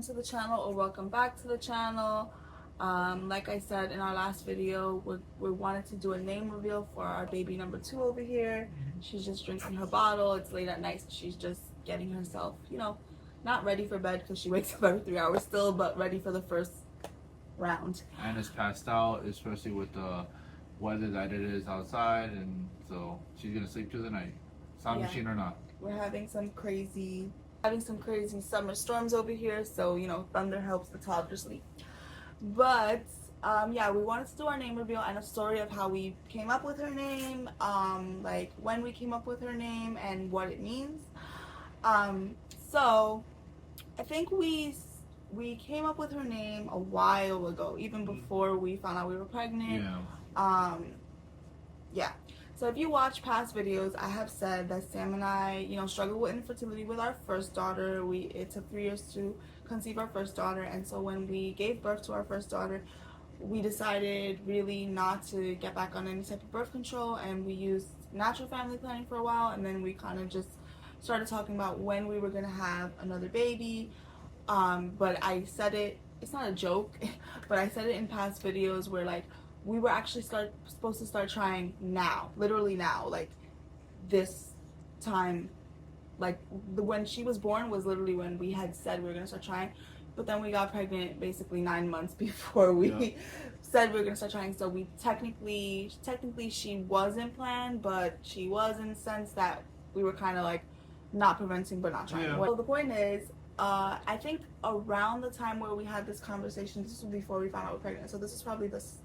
to the channel or welcome back to the channel. Like I said in our last video, we wanted to do a name reveal for our baby number 2 over here. She's just drinking her bottle. It's late at night, so she's just getting herself, not ready for bed because she wakes up every 3 hours still, but ready for the first round. And it's passed out, especially with the weather that it is outside, and so she's gonna sleep through the night, sound machine or not. We're having some crazy summer storms over here, so thunder helps the toddler sleep. But yeah, we wanted to do our name reveal and a story of how we came up with her name, like when we came up with her name and what it means. So I think we came up with her name a while ago, even before we found out we were pregnant. Yeah. So if you watch past videos, I have said that Sam and I, struggled with infertility with our first daughter. It took 3 years to conceive our first daughter, and so when we gave birth to our first daughter, we decided really not to get back on any type of birth control, and we used natural family planning for a while, and then we kind of just started talking about when we were going to have another baby. But I said it's not a joke, but I said it in past videos where like we were actually supposed to start trying now, literally now, like this time, like when she was born was literally when we had said we were gonna start trying, but then we got pregnant basically 9 months before we said we were gonna start trying. So we technically she wasn't planned, but she was in the sense that we were kind of like not preventing but not trying. Well, the point is, I think around the time where we had this conversation, this was before we found out we were pregnant, so this is probably this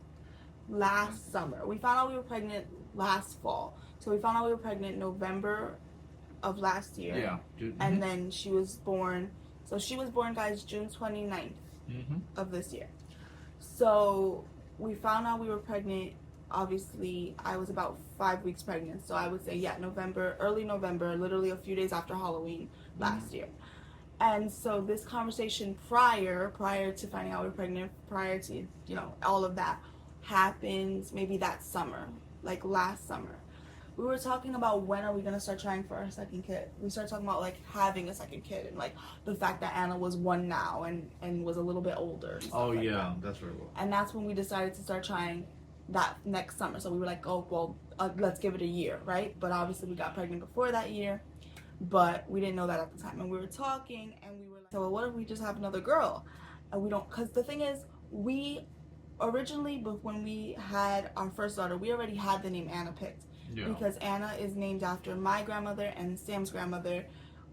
last summer. We found out we were pregnant last fall. So we found out we were pregnant November of last year. Yeah. And then she was born. So she was born, guys, June 29th of this year. So we found out we were pregnant. Obviously, I was about 5 weeks pregnant. So I would say, early November, literally a few days after Halloween last year. And so this conversation prior to finding out we were pregnant, prior to, all of that, happened maybe that summer, like last summer. We were talking about when are we gonna start trying for our second kid. We started talking about like having a second kid and like the fact that Anna was 1 now and was a little bit older. Oh like yeah, that's very well. And that's when we decided to start trying that next summer. So we were like, oh well, let's give it a year, right? But obviously we got pregnant before that year, but we didn't know that at the time. And we were talking and we were like, so well, what if we just have another girl? And we don't, because the thing is, originally, but when we had our first daughter, we already had the name Anna picked. Because Anna is named after my grandmother and Sam's grandmother.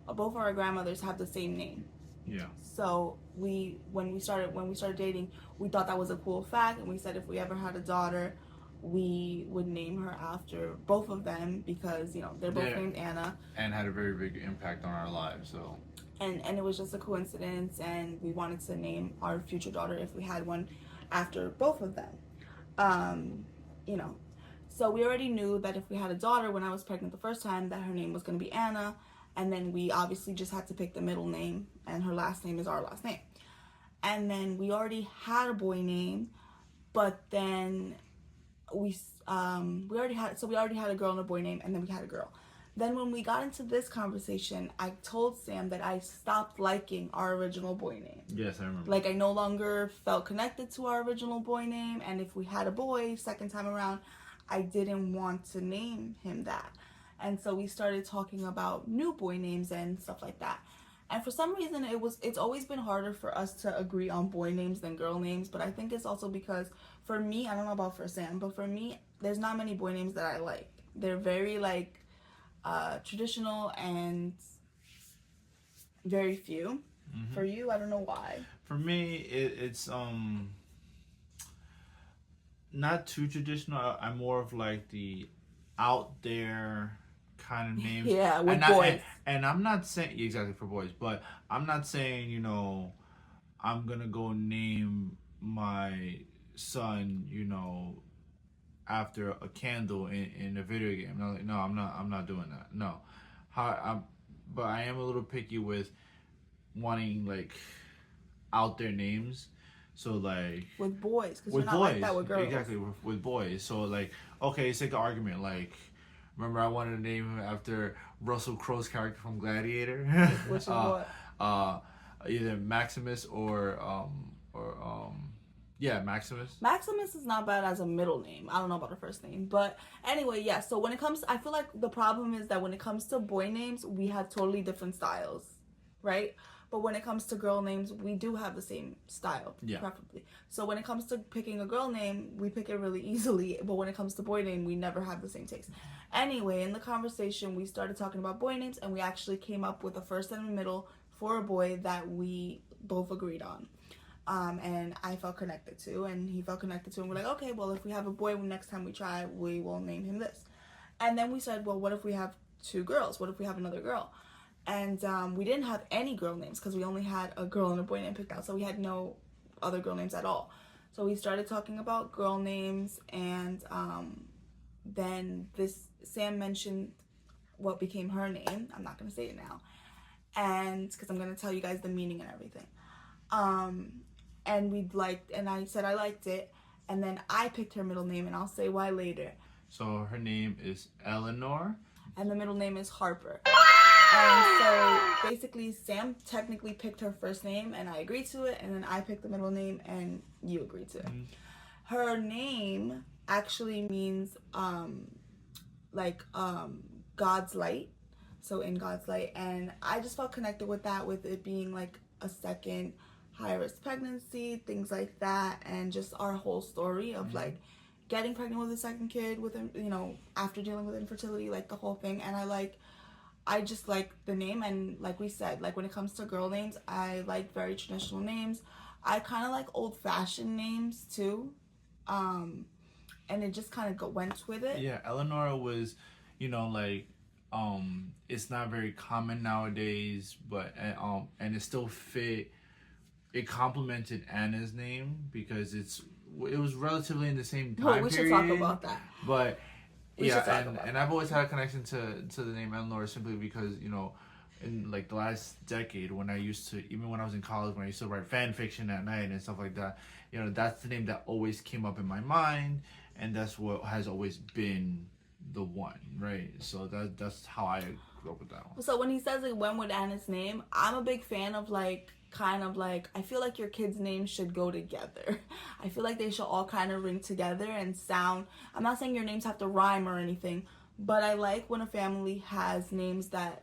Both of our grandmothers have the same name. Yeah. So when we started dating, we thought that was a cool fact, and we said if we ever had a daughter, we would name her after both of them because they're both named Anna. And had a very big impact on our lives. So. And it was just a coincidence, and we wanted to name our future daughter, if we had one, after both of them. So we already knew that if we had a daughter when I was pregnant the first time, that her name was going to be Anna, and then we obviously just had to pick the middle name, and her last name is our last name. And then we already had a boy name, but then we already had a girl and a boy name, and then we had a girl. Then when we got into this conversation, I told Sam that I stopped liking our original boy name. Yes, I remember. Like I no longer felt connected to our original boy name, and if we had a boy second time around, I didn't want to name him that. And so we started talking about new boy names and stuff like that. And for some reason, it's always been harder for us to agree on boy names than girl names. But I think it's also because for me, I don't know about for Sam, but for me, there's not many boy names that I like. They're very like traditional and very few. For you, I don't know why. For me, it's not too traditional. I'm more of like the out there kind of names. Yeah, with boys. And I'm not saying exactly for boys, but I'm not saying I'm gonna go name my son after a candle in a video game. No, I'm not doing that. No, but I am a little picky with wanting like out there names. So like with boys, because you're not like that with girls. Exactly, with boys. So like, okay, let's take an argument. Like, remember I wanted to name him after Russell Crowe's character from Gladiator. Which is what? either Maximus or yeah, Maximus. Maximus is not bad as a middle name. I don't know about a first name. But anyway, yeah. So when it comes, I feel like the problem is that when it comes to boy names, we have totally different styles, right? But when it comes to girl names, we do have the same style, Yeah. preferably. So when it comes to picking a girl name, we pick it really easily. But when it comes to boy name, we never have the same taste. Anyway, in the conversation, we started talking about boy names, and we actually came up with a first and a middle for a boy that we both agreed on. And I felt connected to, and he felt connected to, and we're like, okay, well, if we have a boy, next time we try, we will name him this. And then we said, well, what if we have two girls? What if we have another girl? And we didn't have any girl names because we only had a girl and a boy name picked out, so we had no other girl names at all. So we started talking about girl names, and then Sam mentioned what became her name. I'm not going to say it now, and because I'm going to tell you guys the meaning and everything. And I said I liked it, and then I picked her middle name, and I'll say why later. So her name is Eleanor, and the middle name is Harper. And so basically, Sam technically picked her first name, and I agreed to it, and then I picked the middle name, and you agreed to it. Mm-hmm. Her name actually means God's light, so in God's light, and I just felt connected with that, with it being like a second high-risk pregnancy, things like that, and just our whole story of like getting pregnant with a second kid with, you know, after dealing with infertility, like the whole thing. And I just like the name, and like we said, like when it comes to girl names, I like very traditional names. I kind of like old-fashioned names too, and it just kind of went with it. Yeah, Eleanor was, you know, like it's not very common nowadays, but and it still fit. It complemented Anna's name because it was relatively in the same time period. We should talk about that. But and I've always had a connection to the name Eleanor simply because, you know, in like the last decade, when I used to, even when I was in college, when I used to write fan fiction at night and stuff like that, you know, that's the name that always came up in my mind, and that's what has always been the one, right? So that's how I grew up with that one. So when he says it went with Anna's name, I'm a big fan of like, kind of like, I feel like your kids' names should go together. I feel like they should all kind of ring together and sound, I'm not saying your names have to rhyme or anything, but I like when a family has names that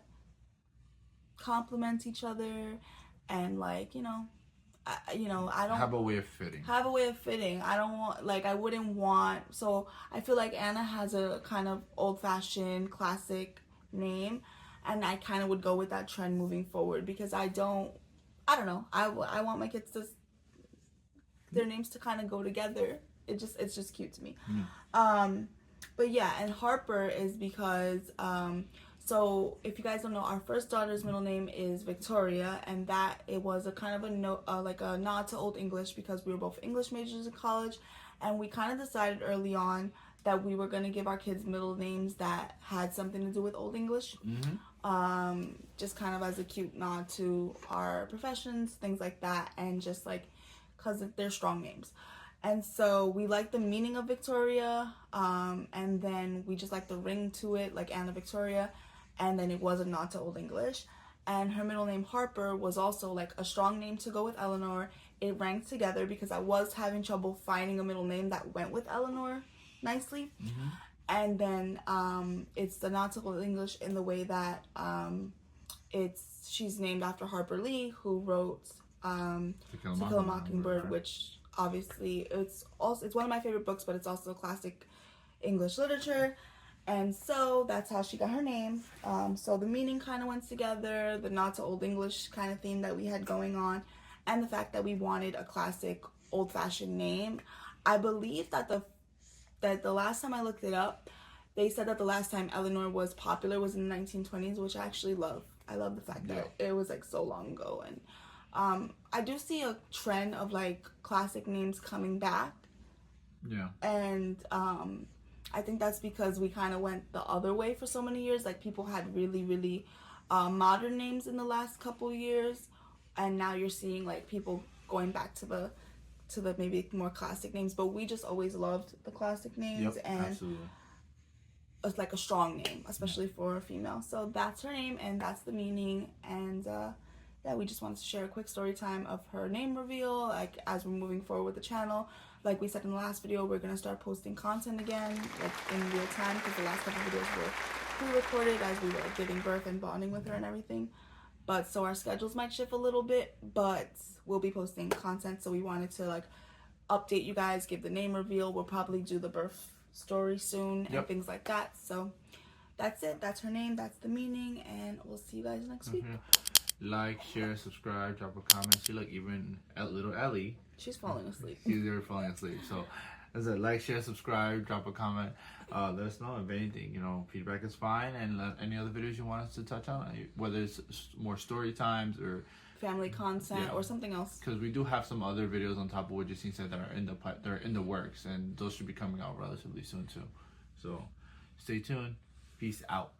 complement each other, and like, you know, I don't have a way of fitting. I don't want, like, I wouldn't want, so I feel like Anna has a kind of old-fashioned classic name, and I kind of would go with that trend moving forward, because I don't know, I want my kids to, their names to kind of go together. It's just cute to me. But yeah, and Harper is because so if you guys don't know, our first daughter's middle name is Victoria, and that it was a kind of a nod to Old English, because we were both English majors in college, and we kind of decided early on that we were going to give our kids middle names that had something to do with Old English. Just kind of as a cute nod to our professions, things like that, and just like because they're strong names. And so we like the meaning of Victoria, and then we just like the ring to it, like Anna Victoria, and then it was a nod to Old English. And her middle name Harper was also like a strong name to go with Eleanor. It ranked together because I was having trouble finding a middle name that went with Eleanor nicely. And then it's the nod to Old English in the way that she's named after Harper Lee, who wrote To Kill a Mockingbird, which obviously it's one of my favorite books, but it's also classic English literature. And so that's how she got her name. So the meaning kind of went together, the nod to Old English kind of theme that we had going on, and the fact that we wanted a classic old-fashioned name. I believe that the last time I looked it up, they said that the last time Eleanor was popular was in the 1920s, which I actually love. I love the fact that it was like so long ago. And I do see a trend of like classic names coming back. Yeah. And I think that's because we kind of went the other way for so many years. Like people had really, really modern names in the last couple years, and now you're seeing like people going back to the maybe more classic names. But we just always loved the classic names, and absolutely. It's like a strong name, especially for a female. So that's her name, and that's the meaning. And yeah, we just wanted to share a quick story time of her name reveal, like as we're moving forward with the channel. Like we said in the last video, we're gonna start posting content again, like in real time, because the last couple videos were pre-recorded as we were giving birth and bonding with her and everything. But so our schedules might shift a little bit, but we'll be posting content. So we wanted to like update you guys, give the name reveal. We'll probably do the birth story soon and things like that. So that's it. That's her name. That's the meaning, and we'll see you guys next week. Like, share, subscribe, drop a comment. See, like even little Ellie, she's falling asleep. She's there falling asleep. So, as I like, share, subscribe, drop a comment. Let us know if anything. Feedback is fine, and any other videos you want us to touch on, whether it's more story times or family content or something else. Because we do have some other videos on top of what Justine said that are in the works, and those should be coming out relatively soon too. So, stay tuned. Peace out.